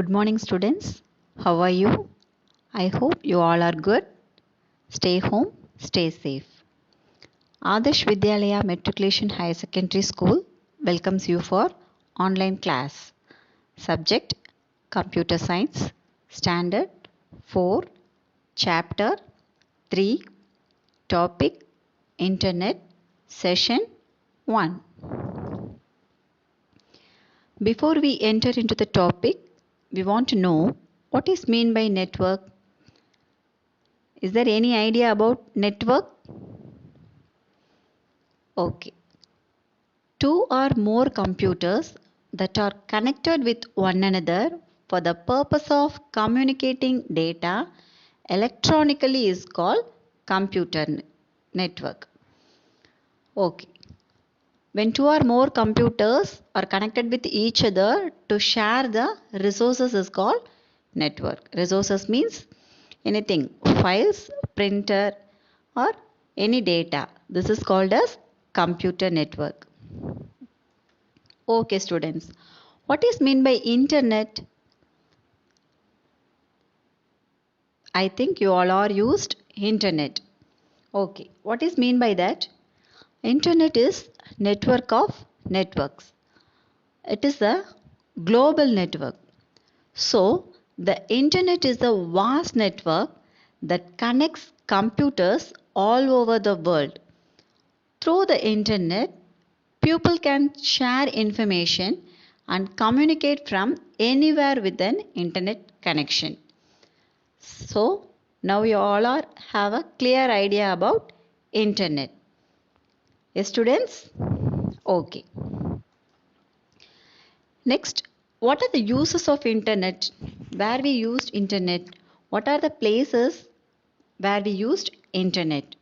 Good morning, students. How are you? I hope you all are good. Stay home, stay safe. Adarsh Vidyalaya Matriculation Higher Secondary School welcomes you for online class. Subject Computer Science, Standard 4, Chapter 3, Topic Internet, Session 1. Before we enter into the topic, we want to know what is meant by network. Is there any idea about network? Okay. Two or more computers that are connected with one another for the purpose of communicating data electronically is called computer network. Okay. When two or more computers are connected with each other to share the resources is called network. Resources means anything, files, printer or any data. This is called as computer network. Okay, students. What is meant by internet? I think you all are used internet. Okay. What is mean by that? Internet is network of networks. It is a global network. So, the internet is a vast network that connects computers all over the world. Through the internet, people can share information and communicate from anywhere with an internet connection. So, now you all have a clear idea about internet. Yes, students? Okay. Next, what are the uses of internet? Where we used internet? What are the places where we used internet?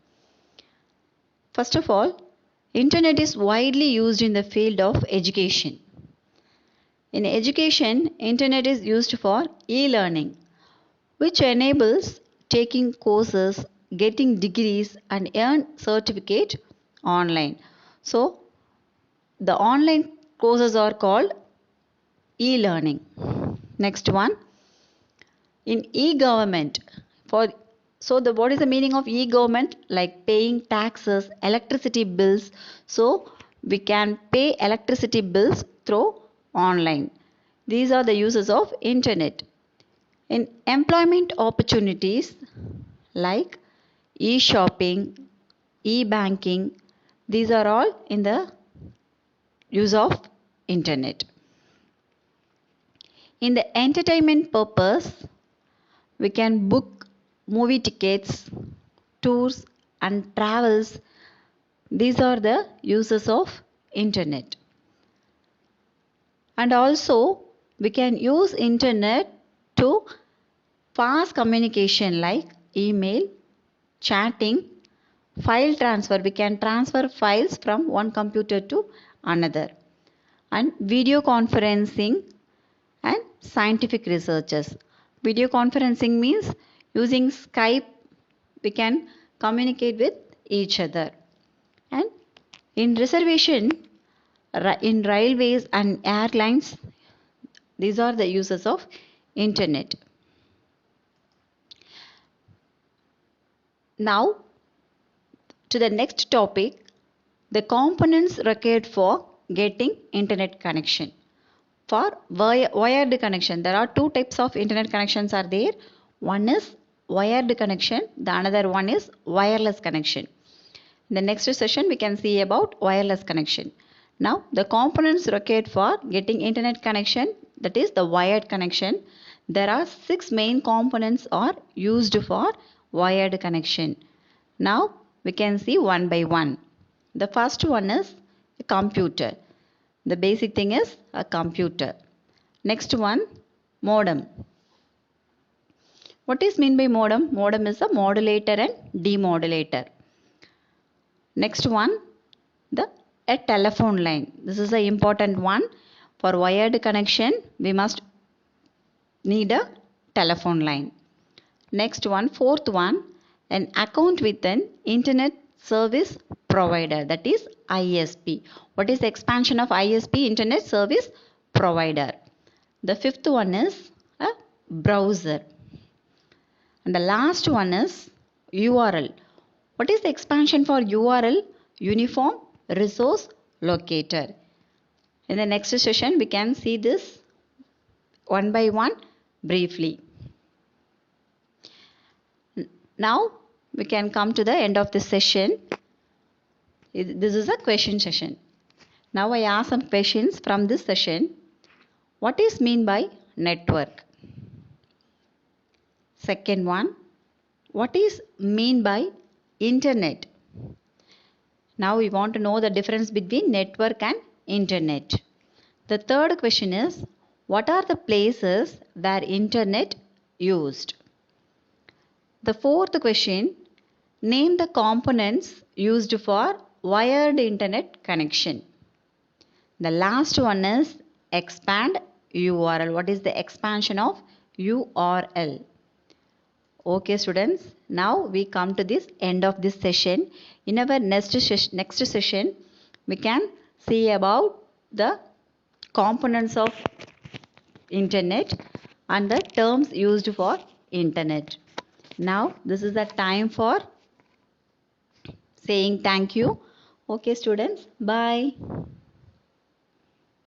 First of all, internet is widely used in the field of education. In education, internet is used for e-learning, which enables taking courses, getting degrees and earn certificate online. So, the online courses are called e-learning. Next one, in e-government, what is the meaning of e-government? Like paying taxes, electricity bills. So we can pay electricity bills through online. These are the uses of internet. In employment opportunities like e-shopping, e-banking, these are all in the use of internet. In the entertainment purpose, we can book movie tickets, tours and travels. These are the uses of internet. And also we can use internet to fast communication like email, chatting, file transfer. We can transfer files from one computer to another. And video conferencing and scientific researches. Video conferencing means using Skype we can communicate with each other. And in reservation in railways and airlines, these are the uses of internet. Now to the next topic, the components required for getting internet connection. For wired connection, there are two types of internet connections are there. One is wired connection, the another one is wireless connection. In the next session we can see about wireless connection. Now the components required for getting internet connection, that is the wired connection. There are 6 main components are used for wired connection. Now we can see one by one. The first one is a computer. The basic thing is a computer. Next one, modem. What is meant by modem? Modem is a modulator and demodulator. Next one, a telephone line. This is an important one. For wired connection, we must need a telephone line. Next one, fourth one, an account with an internet service provider, that is ISP. What is the expansion of ISP? Internet service provider. The fifth one is a browser. And the last one is URL. What is the expansion for URL? Uniform Resource Locator. In the next session, we can see this one by one briefly. Now we can come to the end of this session. This is a question session. Now I ask some questions from this session. What is mean by network? Second one, what is mean by internet? Now we want to know the difference between network and internet. The third question is, what are the places where internet used? The fourth question, name the components used for wired internet connection. The last one is expand URL. What is the expansion of URL? Okay students, now we come to this end of this session. In our next session, we can see about the components of internet and the terms used for internet. Now this is the time for saying thank you. Okay students, bye.